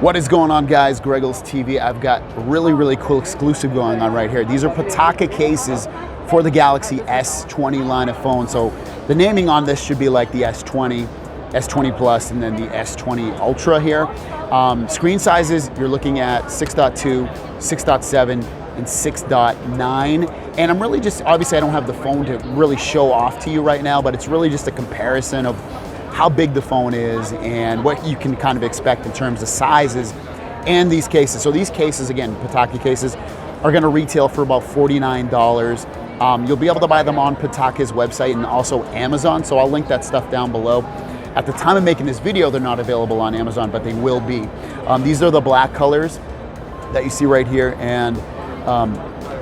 What is going on, guys? Greggles TV. I've got a really cool exclusive going on right here. These are Pitaka cases for the Galaxy S20 line of phones. So the naming on this should be like the S20, S20 Plus, and then the S20 Ultra here. Screen sizes, you're looking at 6.2, 6.7, and 6.9. And I'm really just, obviously I don't have the phone to really show off to you right now, but it's really just a comparison of how big the phone is and what you can kind of expect in terms of sizes and these cases. So these cases, again, Pitaka cases, are gonna retail for about $49. You'll be able to buy them on Pitaka's website and also Amazon, so I'll link that stuff down below. At the time of making this video, they're not available on Amazon, but they will be. These are the black colors that you see right here, and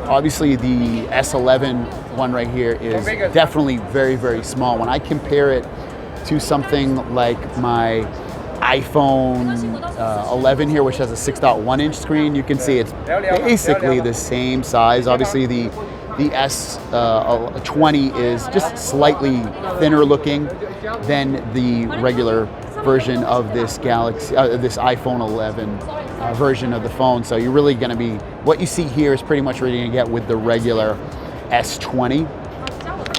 obviously the S11 one right here is definitely very small. When I compare it to something like my iPhone 11 here, which has a 6.1 inch screen, you can see it's basically the same size. Obviously the S20 is just slightly thinner looking than the regular version of this Galaxy, this iPhone 11 version of the phone. So you're really gonna be, what you see here is pretty much what you're gonna get with the regular S20.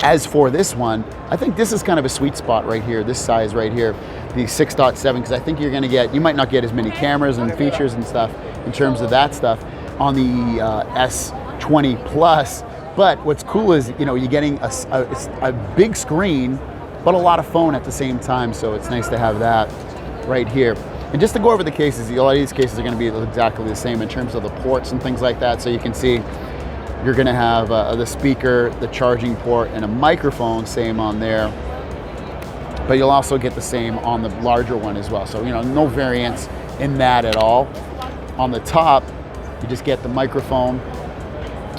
As for this one, I think this is kind of a sweet spot right here, this size right here, the 6.7, because I think you're gonna get, you might not get as many cameras and features and stuff in terms of that stuff on the S20 Plus. But what's cool is, you know, you're getting a big screen, but a lot of phone at the same time, so it's nice to have that right here. And just to go over the cases, a lot of these cases are gonna be exactly the same in terms of the ports and things like that, so you can see you're gonna have the speaker, the charging port, and a microphone, same on there. But you'll also get the same on the larger one as well. So, you know, no variance in that at all. On the top, you just get the microphone,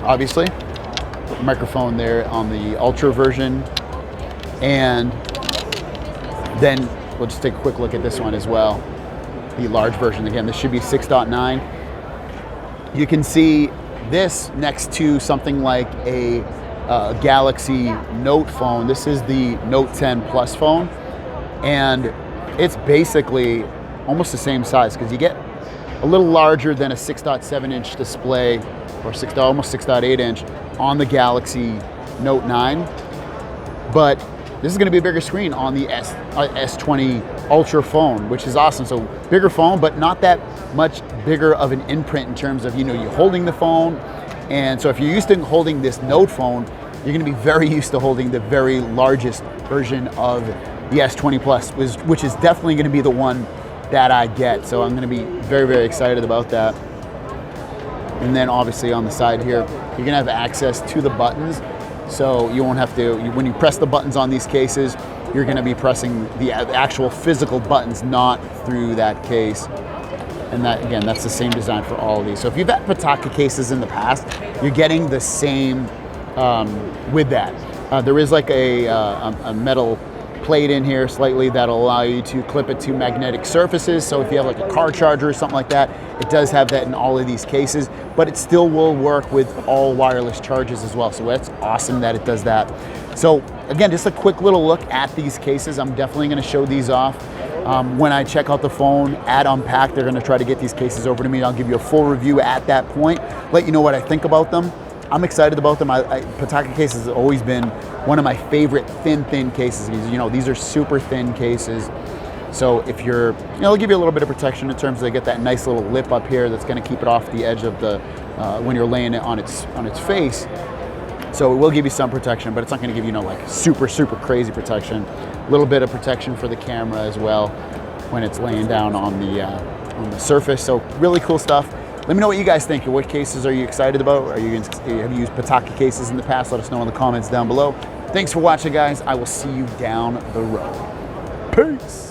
obviously. The microphone there on the Ultra version. And then we'll just take a quick look at this one as well. The large version, again, this should be 6.9. You can see this next to something like a Galaxy Note phone. This is the Note 10 Plus phone, and it's basically almost the same size because you get a little larger than a 6.7 inch display or almost 6.8 inch on the Galaxy Note 9, but this is going to be a bigger screen on the S20 Ultra phone, which is awesome. So bigger phone, but not that much bigger of an imprint in terms of, you know, you holding the phone. And so if you're used to holding this Note phone, you're going to be very used to holding the very largest version of the S20 Plus, which is definitely going to be the one that I get. So I'm going to be very excited about that. And then obviously on the side here, you're going to have access to the buttons. So you won't have to, when you press the buttons on these cases, you're gonna be pressing the actual physical buttons, not through that case. And that, again, that's the same design for all of these. So if you've had Pitaka cases in the past, you're getting the same with that. There is like a metal plate in here slightly that'll allow you to clip it to magnetic surfaces. So if you have like a car charger or something like that, it does have that in all of these cases, but it still will work with all wireless charges as well. So that's awesome that it does that. So again, just a quick little look at these cases. I'm definitely gonna show these off. When I check out the phone at Unpacked, they're gonna try to get these cases over to me. I'll give you a full review at that point, let you know what I think about them. I'm excited about them. Pitaka cases have always been one of my favorite thin cases. You know, these are super thin cases. So if you're, you know, they'll give you a little bit of protection in terms of they get that nice little lip up here that's gonna keep it off the edge of the, when you're laying it on its face. So it will give you some protection, but it's not gonna give you, like super crazy protection. A little bit of protection for the camera as well when it's laying down on the surface. So really cool stuff. Let me know what you guys think. What cases are you excited about? Have you used Pitaka cases in the past? Let us know in the comments down below. Thanks for watching, guys. I will see you down the road. Peace.